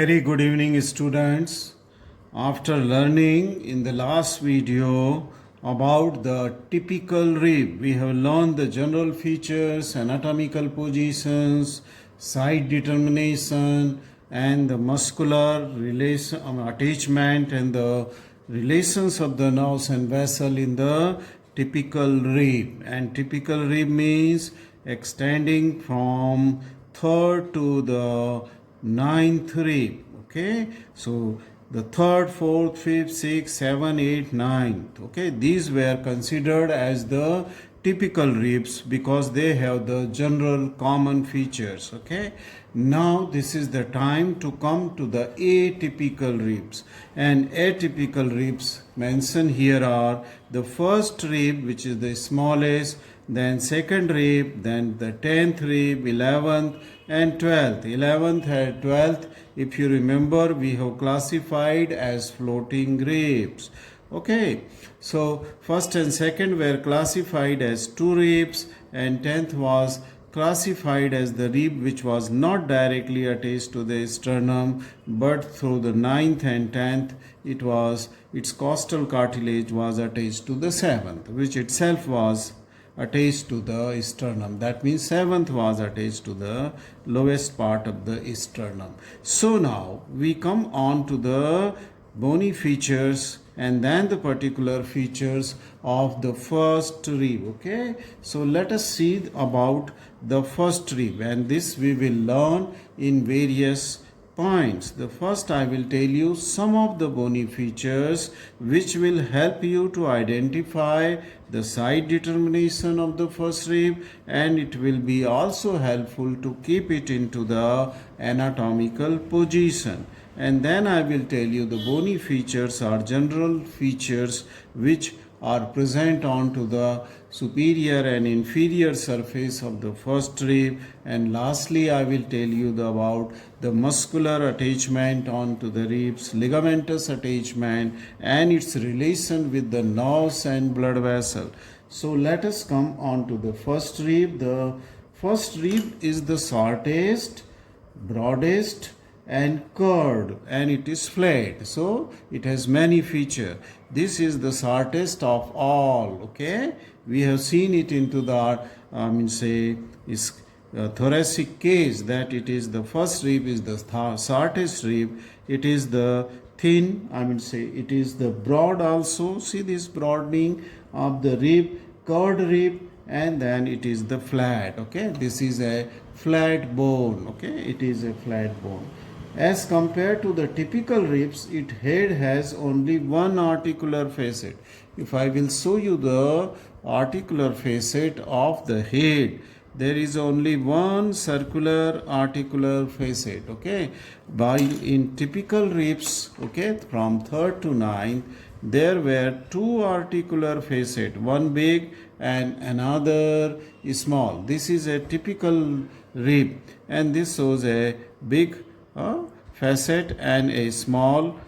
Very good evening, students. After learning in the last video about the typical rib, we have learned the general features, anatomical positions, site determination, and the muscular relation, attachment, and the relations of the nerves and vessel in the typical rib. And typical rib means extending from third to the ninth rib. Okay, so the third, fourth, fifth, sixth, seventh, eighth, ninth. Okay, these were considered as the typical ribs because they have the general common features. Okay, now this is the time to come to the atypical ribs, and atypical ribs mentioned here are the first rib, which is the smallest, then second rib, then the 10th rib, 11th and 12th. 11th and 12th, if you remember, we have classified as floating ribs. Okay, so first and second were classified as two ribs, and 10th was classified as the rib which was not directly attached to the sternum, but through the 9th and 10th its costal cartilage was attached to the 7th, which itself was attached to the sternum. That means 7th was attached to the lowest part of the sternum. So now we come on to the bony features and then the particular features of the first rib. Okay, so let us see about the first rib, and this we will learn in various points. The first, I will tell you some of the bony features which will help you to identify the site determination of the first rib, and it will be also helpful to keep it into the anatomical position. And then I will tell you the bony features are general features which are present onto the superior and inferior surface of the first rib. And lastly, I will tell you about the muscular attachment onto the ribs, ligamentous attachment, and its relation with the nerves and blood vessel. So let us come on to the first rib. The first rib is the shortest, broadest, and curved, and it is flat, so it has many features. This is the shortest of all. Okay, we have seen it into the thoracic case, that it is the first rib is the shortest rib. It is the thin, it is the broad also. See this broadening of the rib, curved rib, and then it is the flat. Okay, this is a flat bone. Okay, it is a flat bone. As compared to the typical ribs, its head has only one articular facet. If I will show you the articular facet of the head, there is only one circular articular facet. Okay, while in typical ribs, okay, from 3rd to 9th, there were two articular facet, one big and another small. This is a typical rib, and this shows a big facet and a small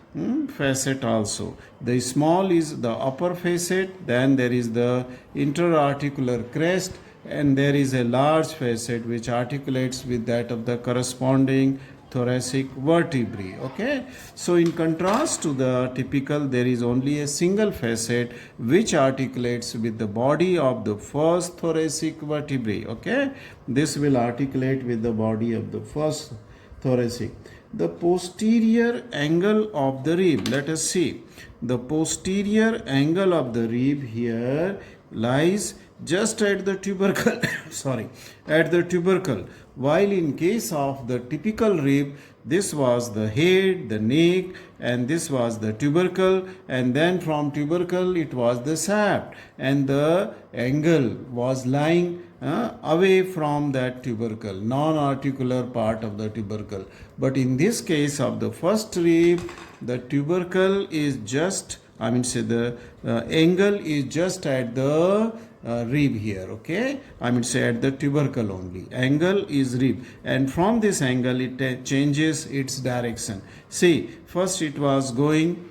facet also. The small is the upper facet, then there is the interarticular crest, and there is a large facet which articulates with that of the corresponding thoracic vertebrae. Okay, so in contrast to the typical, there is only a single facet which articulates with the body of the first thoracic vertebrae. Okay, this will articulate with the body of the first thoracic. The posterior angle of the rib, let us see. The posterior angle of the rib here lies just at the tubercle at the tubercle, while in case of the typical rib, this was the head, the neck, and this was the tubercle, and then from tubercle it was the shaft, and the angle was lying away from that tubercle, non-articular part of the tubercle. But in this case of the first rib, the tubercle is just, the angle is just at the rib here. Okay, at the tubercle only. Angle is rib, and from this angle it changes its direction. See, first it was going.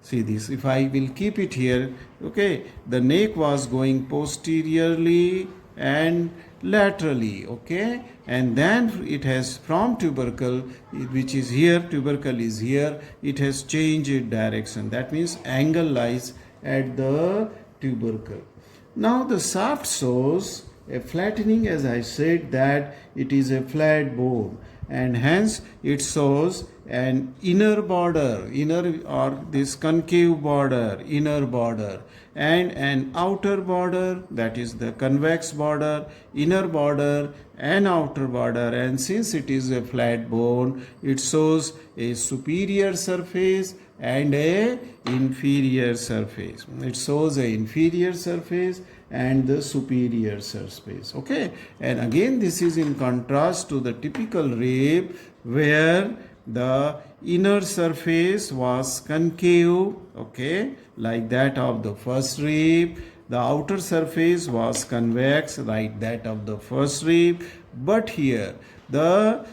See this. If I will keep it here, okay, the neck was going posteriorly and laterally, okay, and then it has from tubercle, which is here, tubercle is here, it has changed its direction. That means angle lies at the tubercle. Now the shaft shows a flattening, as I said that it is a flat bone, and hence it shows an inner border, inner or this concave border, inner border, and an outer border, that is the convex border, inner border and outer border. And since it is a flat bone, it shows a superior surface and a inferior surface. It shows a inferior surface and the superior surface, okay. And again, this is in contrast to the typical rib where the inner surface was concave, okay, like that of the first rib. The outer surface was convex, like that of the first rib. But here the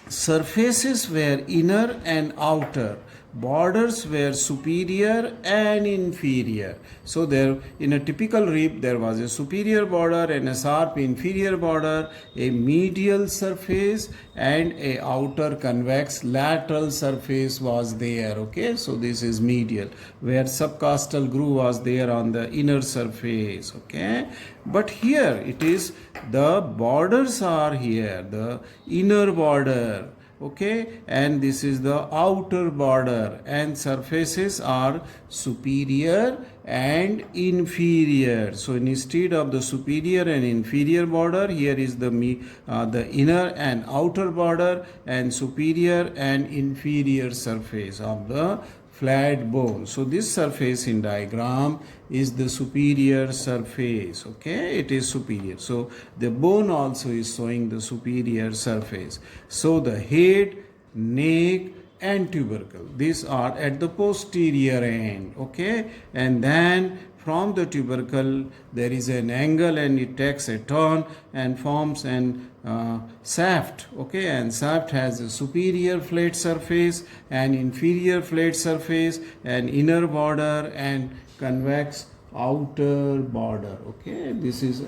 surfaces were inner and outer, borders were superior and inferior. So there, in a typical rib, there was a superior border and a sharp inferior border, a medial surface and a outer convex lateral surface was there, okay. So this is medial, where subcostal groove was there on the inner surface, okay. But here it is, the borders are here, the inner border, okay, and this is the outer border, and surfaces are superior and inferior. So instead of the superior and inferior border, here is the inner and outer border and superior and inferior surface of the flat bone. So this surface in diagram is the superior surface, okay, it is superior. So the bone also is showing the superior surface. So the head, neck and tubercle, these are at the posterior end, okay, and then from the tubercle there is an angle and it takes a turn and forms an shaft, okay, and shaft has a superior flat surface and inferior flat surface and inner border and convex outer border, okay. This is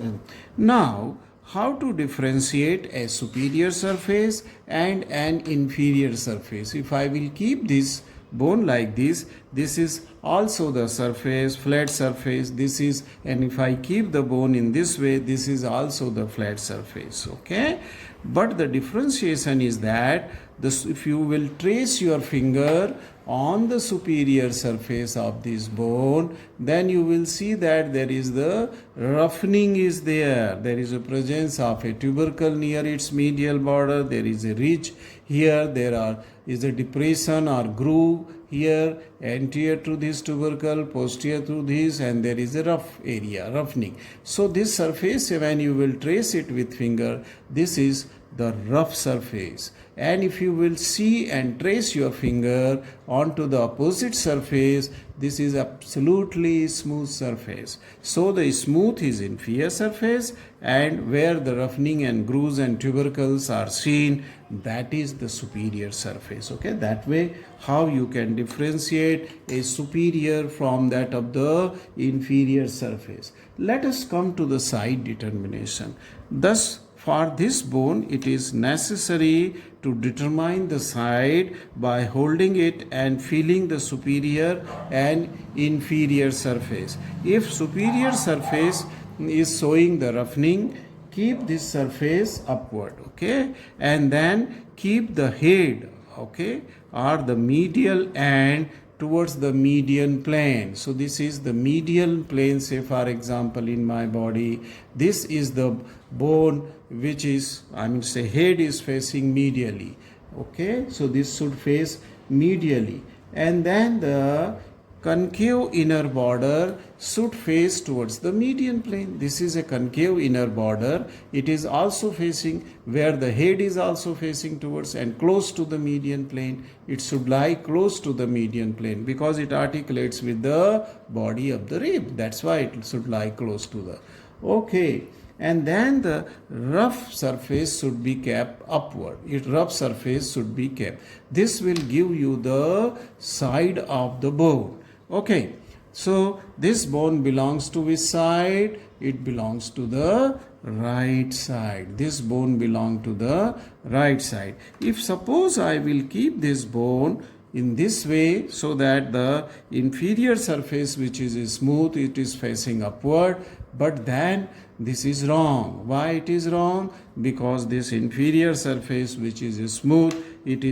now how to differentiate a superior surface and an inferior surface. If I will keep this bone like this is also the surface, flat surface, this is, and if I keep the bone in this way, this is also the flat surface, okay. But the differentiation is that this, if you will trace your finger on the superior surface of this bone, then you will see that there is the roughening is there. There is a presence of a tubercle near its medial border. There is a ridge here. There is a depression or groove here, anterior to this tubercle, posterior to this, and there is a rough area, roughening. So this surface, when you will trace it with finger, this is the rough surface. And if you will see and trace your finger onto the opposite surface, this is absolutely smooth surface. So the smooth is inferior surface, and where the roughening and grooves and tubercles are seen, that is the superior surface, okay. That way how you can differentiate a superior from that of the inferior surface. Let us come to the side determination. Thus, for this bone, it is necessary to determine the side by holding it and feeling the superior and inferior surface. If superior surface is showing the roughening, keep this surface upward, okay, and then keep the head, okay, or the medial end towards the median plane. So this is the medial plane. Say for example, in my body, this is the bone which is, say head is facing medially, okay. So this should face medially, and then the concave inner border should face towards the median plane. This is a concave inner border. It is also facing where the head is also facing towards and close to the median plane. It should lie close to the median plane because it articulates with the body of the rib. That's why it should lie close to the, okay. And then the rough surface should be kept upward. Rough surface should be kept. This will give you the side of the bone. Okay. So this bone belongs to which side? It belongs to the right side. This bone belongs to the right side. If suppose I will keep this bone in this way so that the inferior surface, which is smooth, it is facing upward, but then this is wrong. Why it is wrong? Because this inferior surface, which is smooth, it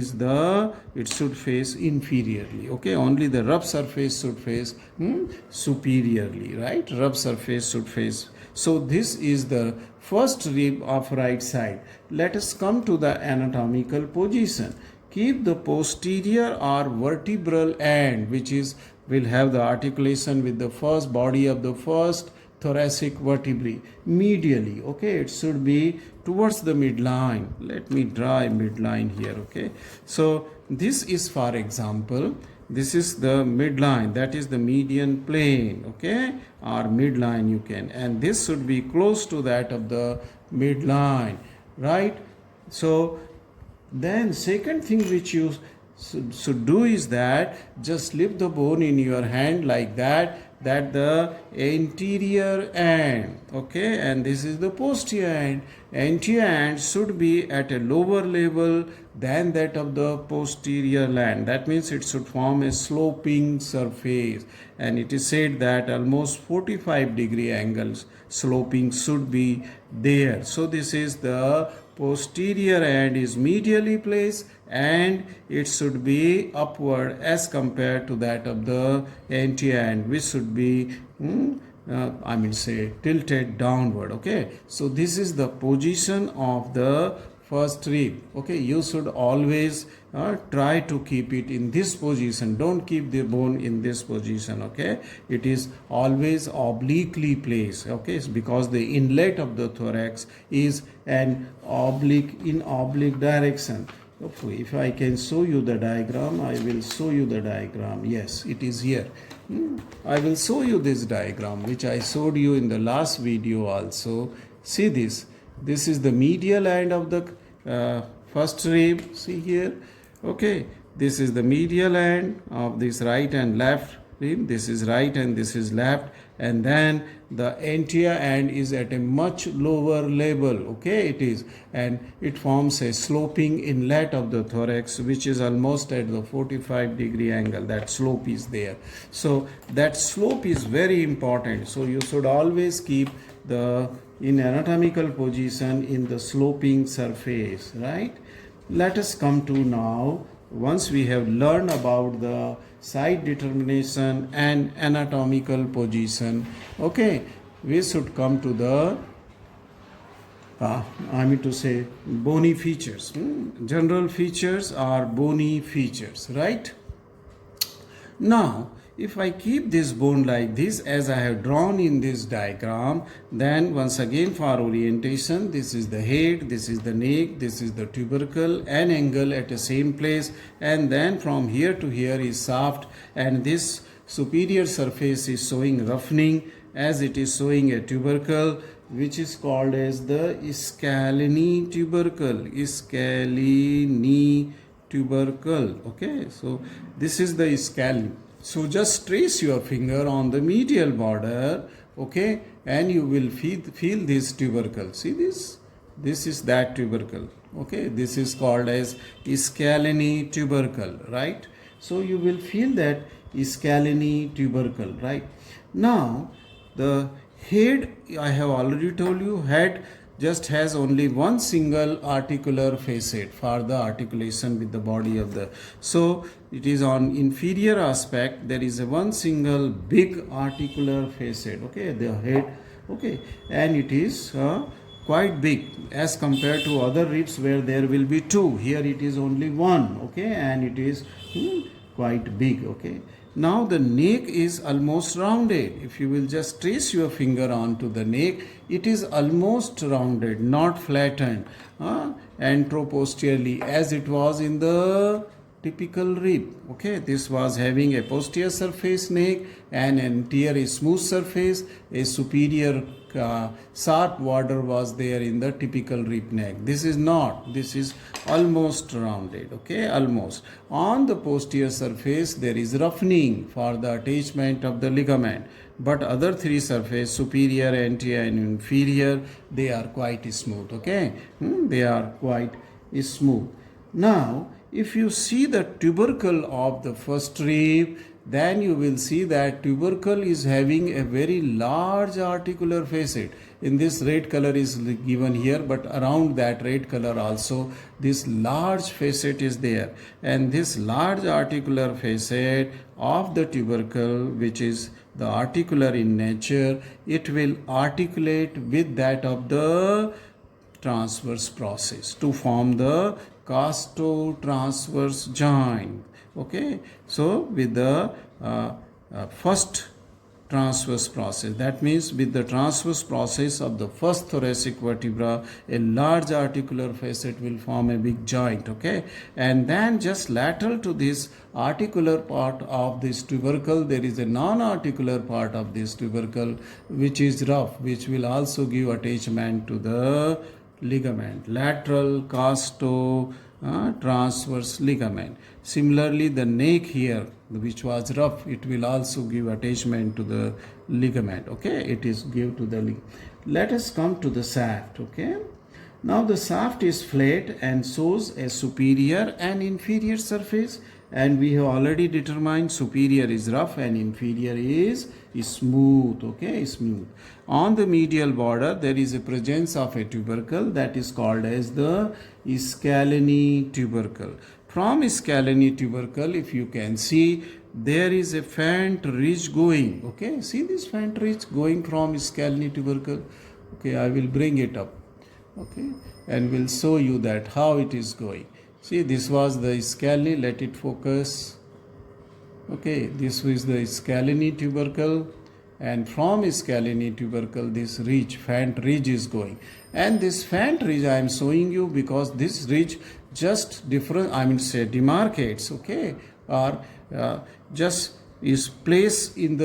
should face inferiorly. Okay, only the rough surface should face superiorly, right? Rough surface should face. So this is the first rib of right side. Let us come to the anatomical position. Keep the posterior or vertebral end, which will have the articulation with the first body of the first thoracic vertebrae medially. Okay, it should be towards the midline. Let me draw a midline here. Okay, so this is, for example, this is the midline, that is the median plane, okay, or midline you can, and this should be close to that of the midline, right? So then second thing which you should do is that just slip the bone in your hand like that the anterior end, okay, and this is the posterior end. Anterior end should be at a lower level than that of the posterior end. That means it should form a sloping surface, and it is said that almost 45-degree angles sloping should be there. So this is the posterior end is medially placed and it should be upward as compared to that of the anterior end, which should be tilted downward. Okay, so this is the position of the first rib. Okay, you should always try to keep it in this position. Don't keep the bone in this position. Okay, it is always obliquely placed. Okay, it's because the inlet of the thorax is an oblique direction. Okay, if I can show you the diagram, I will show you the diagram. Yes, it is here. I will show you this diagram which I showed you in the last video also. See this. This is the medial end of the first rib. See here. Okay. This is the medial end of this right and left rib. This is right and this is left. And then the anterior end is at a much lower level. Okay, it is. And it forms a sloping inlet of the thorax, which is almost at the 45-degree angle. That slope is there. So that slope is very important. So you should always keep in anatomical position in the sloping surface, right? Let us come to now, once we have learned about the side determination and anatomical position, okay, we should come to the bony features. General features are bony features, right? Now if I keep this bone like this as I have drawn in this diagram, then once again for orientation, this is the head, this is the neck, this is the tubercle, an angle at the same place, and then from here to here is shaft, and this superior surface is showing roughening as it is showing a tubercle, which is called as the scalene tubercle. Scalene tubercle. Okay, so this is the scalene. So just trace your finger on the medial border, okay, and you will feel this tubercle. See this? This is that tubercle. Okay, this is called as scalene tubercle, right? So you will feel that scalene tubercle, right? Now the head, I have already told you, head just has only one single articular facet for the articulation with the body of the, so it is on inferior aspect, there is a one single big articular facet, okay, the head, okay, and it is quite big as compared to other ribs where there will be two. Here it is only one, okay, and it is quite big, okay. Now the neck is almost rounded. If you will just trace your finger onto the neck, it is almost rounded, not flattened anteroposteriorly as it was in the typical rib. Okay, this was having a posterior surface neck and anterior smooth surface. A superior sharp border was there in the typical rib neck. This is not. This is almost rounded. Okay, almost. On the posterior surface there is roughening for the attachment of the ligament. But other three surface, superior, anterior and inferior, they are quite smooth. Okay, they are quite smooth. Now, if you see the tubercle of the first rib, then you will see that tubercle is having a very large articular facet. In this red color is given here, but around that red color also this large facet is there. And this large articular facet of the tubercle, which is the articular in nature, it will articulate with that of the transverse process to form the costotransverse joint. Okay, so with the first transverse process, that means with the transverse process of the first thoracic vertebra, a large articular facet will form a big joint. Okay, and then just lateral to this articular part of this tubercle, there is a non-articular part of this tubercle which is rough, which will also give attachment to the ligament, lateral transverse ligament. Similarly, the neck here, which was rough, it will also give attachment to the ligament. Okay, it is give to the ligament. Let us come to the shaft. Okay, now the shaft is flat and shows a superior and inferior surface, and we have already determined superior is rough and inferior is smooth. Okay, smooth. On the medial border there is a presence of a tubercle that is called as the Scalene tubercle. From Scalene tubercle, if you can see, there is a faint ridge going. Okay, see this faint ridge going from Scalene tubercle. Okay, I will bring it up. Okay, and will show you that how it is going. See, this was the scalene. Let it focus. Okay, this is the Scalene tubercle, and from Scalene tubercle this ridge, faint ridge is going. And this faint ridge I am showing you because this ridge just demarcates. Okay, or just is placed in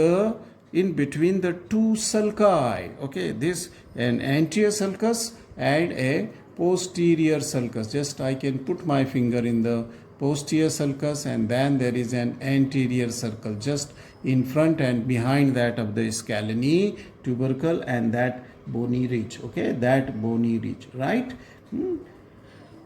between the two sulci. Okay, this an anterior sulcus and a posterior sulcus. Just I can put my finger in the posterior sulcus, and then there is an anterior circle just in front and behind that of the Scalene tubercle and that bony ridge. Okay, that bony ridge, right?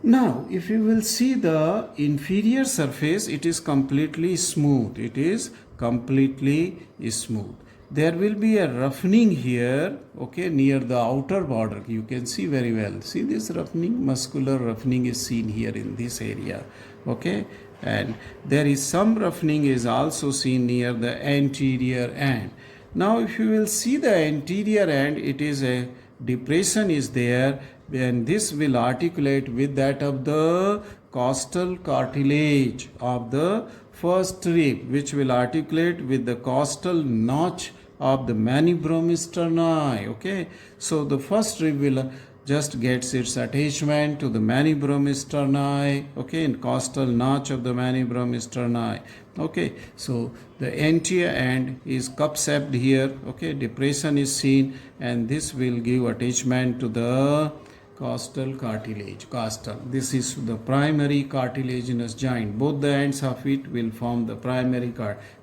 Now, if you will see the inferior surface, it is completely smooth. It is completely smooth. There will be a roughening here, okay, near the outer border. You can see very well. See this roughening, muscular roughening is seen here in this area, okay, and there is some roughening is also seen near the anterior end. Now, if you will see the anterior end, it is a depression is there, and this will articulate with that of the costal cartilage of the first rib, which will articulate with the costal notch of the manubrium sterni. Okay, so the first rib will just gets its attachment to the manubrium sterni. Okay, in costal notch of the manubrium sterni. Okay, so the anterior end is cup shaped here. Okay, depression is seen, and this will give attachment to the costal cartilage. Costal, this is the primary cartilaginous joint. Both the ends of it will form the primary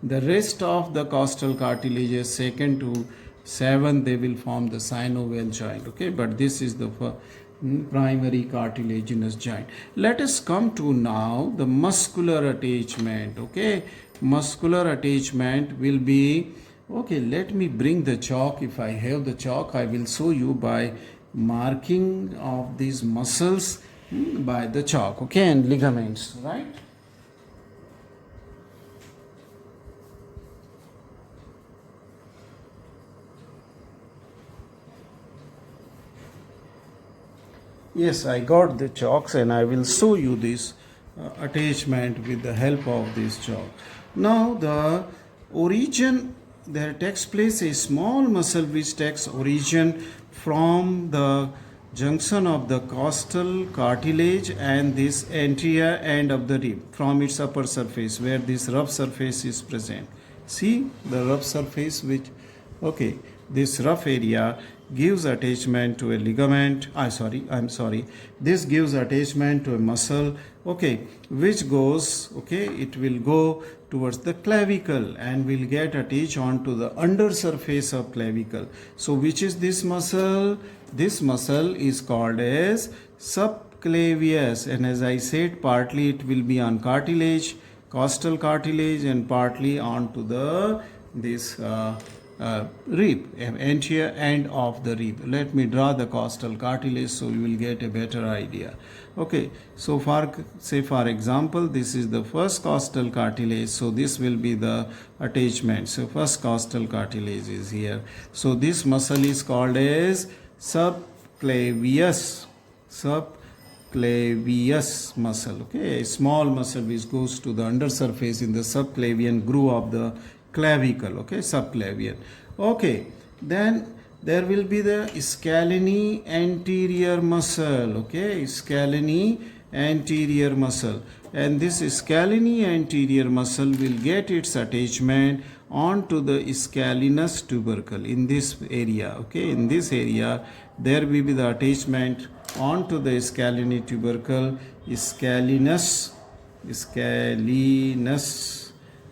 the rest of the costal cartilages, second to seventh, they will form the synovial joint. Okay, but this is the primary cartilaginous joint. Let us come to now the muscular attachment. Okay, muscular attachment will be, okay, let me bring the chalk. If I have the chalk, I will show you by marking of these muscles by the chalk. Okay, and ligaments, right? Yes, I got the chalks, and I will show you this attachment with the help of this chalk. Now the origin, there takes place a small muscle which takes origin from the junction of the costal cartilage and this anterior end of the rib from its upper surface where this rough surface is present. See the rough surface which, okay, this rough area gives attachment to a ligament. This gives attachment to a muscle, okay, which goes, okay, it will go towards the clavicle and will get attached onto the under surface of clavicle. So which is this muscle? This muscle is called as subclavius, and as I said, partly it will be on cartilage, costal cartilage, and partly onto the this rib, anterior end of the rib. Let me draw the costal cartilage so you will get a better idea. Okay, so for example, this is the first costal cartilage, so this will be the attachment. So first costal cartilage is here. So this muscle is called as subclavius muscle, okay, a small muscle which goes to the undersurface in the subclavian groove of the clavicle, okay, subclavian. Okay, then there will be the scalene anterior muscle, okay, scalene anterior muscle, and this scalene anterior muscle will get its attachment onto the scalenus tubercle in this area, okay, in this area there will be the attachment onto the scalene tubercle, scalenus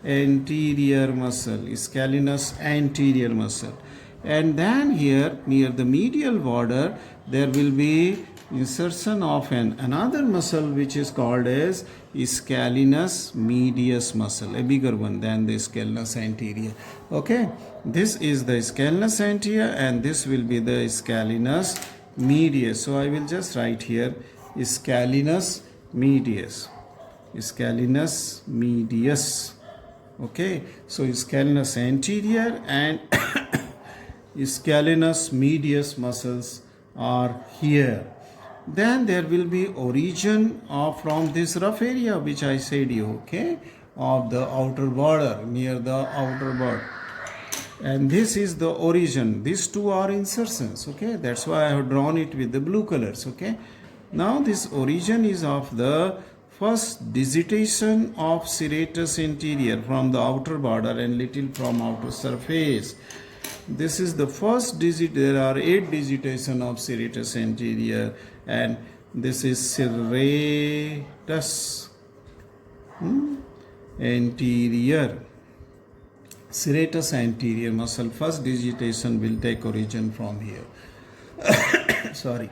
anterior muscle, scalenus anterior muscle. And then here near the medial border there will be insertion of another muscle which is called as scalenus medius muscle, a bigger one than the scalenus anterior. Okay, this is the scalenus anterior and this will be the scalenus medius. So I will just write here scalenus medius. Okay, so scalenus anterior and scalenus medius muscles are here. Then there will be origin from this rough area which I said you, okay, of the outer border, near the outer border, and this is the origin. These two are insertions, okay, that's why I have drawn it with the blue colors. Okay, now this origin is of the first digitation of serratus anterior from the outer border and little from outer surface. This is the first digit. There are 8 digitation of serratus anterior, and this is serratus anterior. Serratus anterior muscle, first digitation will take origin from here. Sorry.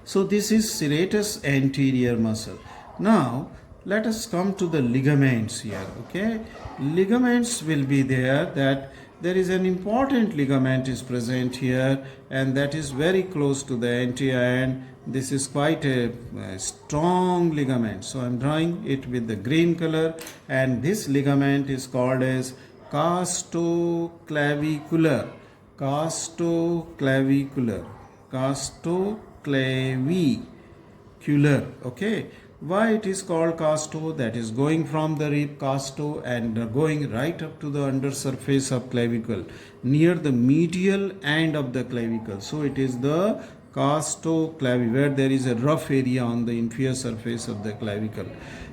So this is serratus anterior muscle. Now let us come to the ligaments here. Okay, ligaments will be there. That there is an important ligament is present here, and that is very close to the anterior end. This is quite a strong ligament. So I am drawing it with the green color, and this ligament is called as costoclavicular. Okay, why it is called costo? That is going from the rib costo and going right up to the under surface of clavicle near the medial end of the clavicle. So it is the costoclavi, where there is a rough area on the inferior surface of the clavicle.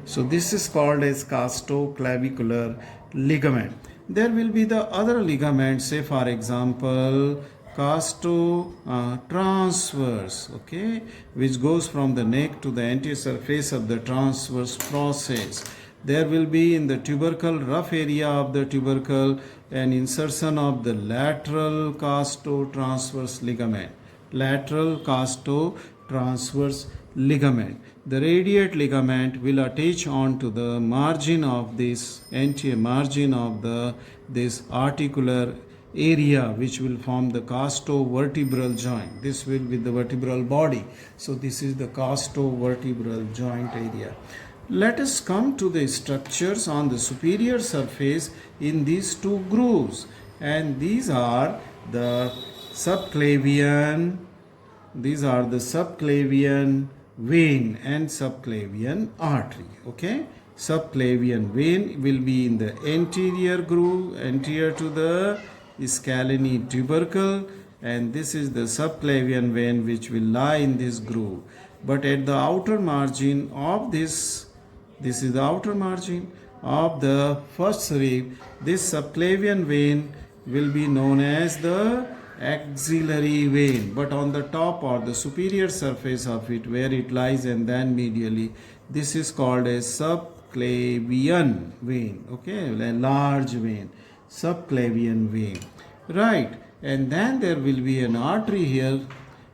So this is called as costoclavicular ligament. There will be the other ligaments, say for example costotransverse, okay, which goes from the neck to the anterior surface of the transverse process. There will be in the tubercle, rough area of the tubercle, an insertion of the lateral costotransverse ligament. The radiate ligament will attach onto the margin of this anterior margin of this articular area, which will form the costovertebral joint. This will be the vertebral body. So this is the costovertebral joint area. Let us come to the structures on the superior surface in these two grooves, and these are the subclavian vein and subclavian artery. Okay, subclavian vein will be in the anterior groove, anterior to the scalene tubercle, and this is the subclavian vein which will lie in this groove. But at the outer margin of this is the outer margin of the first rib, this subclavian vein will be known as the axillary vein, but on the top or the superior surface of it where it lies and then medially, this is called a subclavian vein. Okay, a large vein, subclavian vein, right? And then there will be an artery here.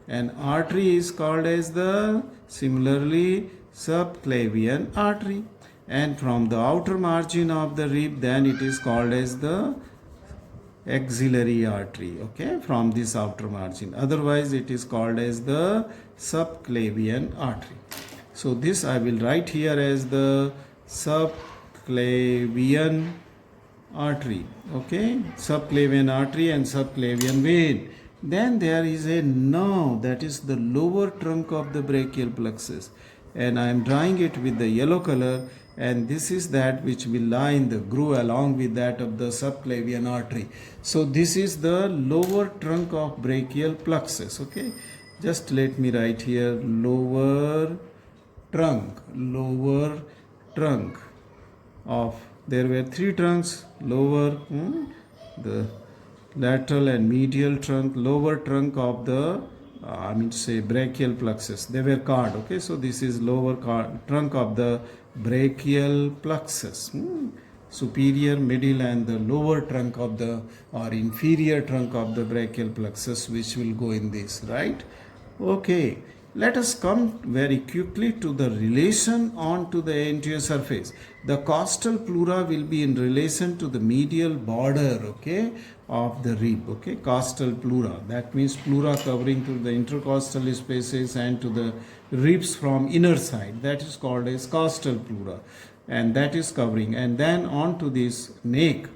An artery is called as the similarly subclavian artery, and from the outer margin of the rib then it is called as the axillary artery. Okay, from this outer margin, otherwise it is called as the subclavian artery. So this I will write here as the subclavian artery. Okay, subclavian artery and subclavian vein. Then there is a nerve, that is the lower trunk of the brachial plexus, and I am drawing it with the yellow color, and this is that which will lie in the groove along with that of the subclavian artery. So this is the lower trunk of brachial plexus. Okay, just let me write here lower trunk of, there were three trunks, lower, the lateral and medial trunk, lower trunk of the brachial plexus, they were called. Okay, so this is lower trunk of the brachial plexus, superior, middle and the lower trunk of the or inferior trunk of the brachial plexus, which will go in this, right? Okay, let us come very quickly to the relation onto the anterior surface. The costal pleura will be in relation to the medial border, okay, of the rib. Okay, costal pleura, that means pleura covering to the intercostal spaces and to the ribs from inner side, that is called as costal pleura, and that is covering. And then onto this neck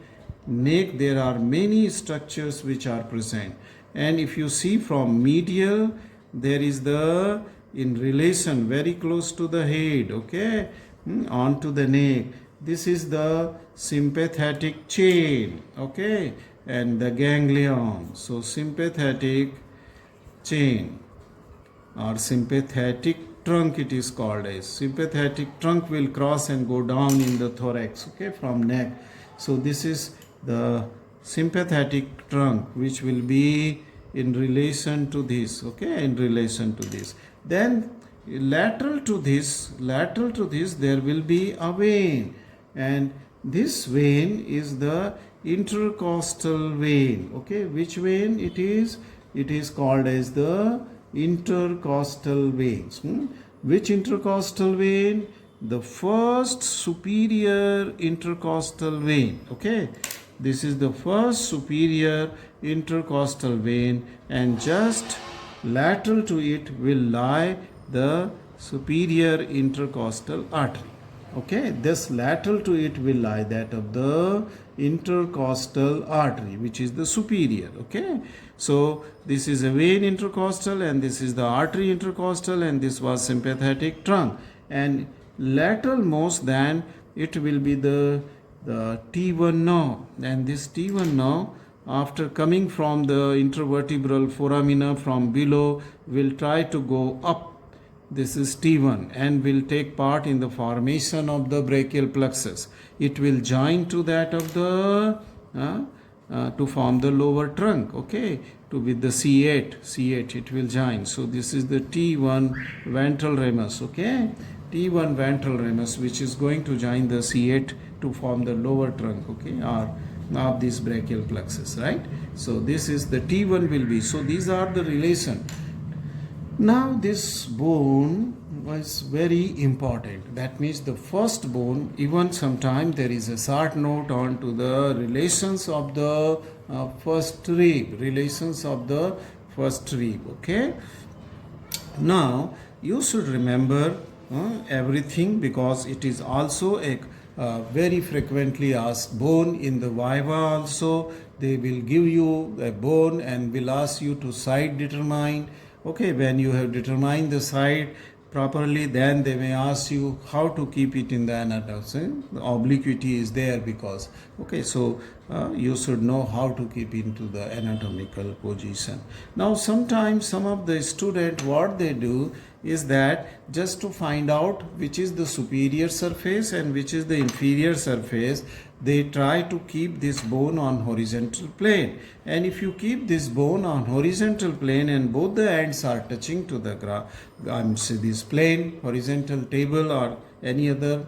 there are many structures which are present, and if you see from medial, there is the in relation very close to the head, okay, onto the neck, this is the sympathetic chain, okay, and the ganglion. So sympathetic chain or sympathetic trunk it is called as. Sympathetic trunk will cross and go down in the thorax, okay, from neck. So this is the sympathetic trunk which will be in relation to this, okay, in relation to this. Then lateral to this there will be a vein, and this vein is the intercostal vein. Okay, which vein it is? It is called as the intercostal veins. Which intercostal vein? The first superior intercostal vein. Okay, this is the first superior intercostal vein, and just lateral to it will lie the superior intercostal artery. Okay, this lateral to it will lie that of the intercostal artery, which is the superior. Okay, so this is a vein intercostal, and this is the artery intercostal, and this was sympathetic trunk. And lateral most than it will be the T1 nerve, and this T1 nerve, after coming from the intervertebral foramina from below, will try to go up. This is T1 and will take part in the formation of the brachial plexus. It will join to that of the to form the lower trunk, okay, to with the C8 it will join. So this is the T1 ventral ramus, okay, T1 ventral ramus, which is going to join the C8 to form the lower trunk, okay, or of this brachial plexus, right? So this is the T1 will be. So these are the relation. Now this bone was very important. That means the first bone, even sometime there is a short note on to the relations of the first rib, okay. Now you should remember everything, because it is also a very frequently asked bone in the viva also. They will give you a bone and will ask you to side determine. Okay, when you have determined the side properly, then they may ask you how to keep it in the anatomy. The obliquity is there because, okay, so you should know how to keep into the anatomical position. Now sometimes some of the student, what they do is that just to find out which is the superior surface and which is the inferior surface, they try to keep this bone on horizontal plane. And if you keep this bone on horizontal plane and both the ends are touching to the say this plane, horizontal table or any other,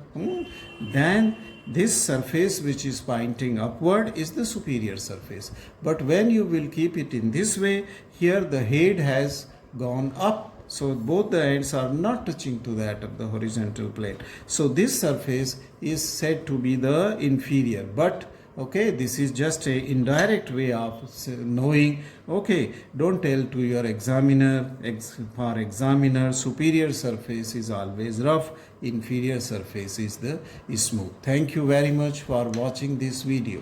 then this surface which is pointing upward is the superior surface. But when you will keep it in this way, here the head has gone up, so both the ends are not touching to that of the horizontal plane. So this surface is said to be the inferior. But okay, this is just a indirect way of knowing. Okay, don't tell to your examiner. For examiner, superior surface is always rough, inferior surface is the smooth. Thank you very much for watching this video.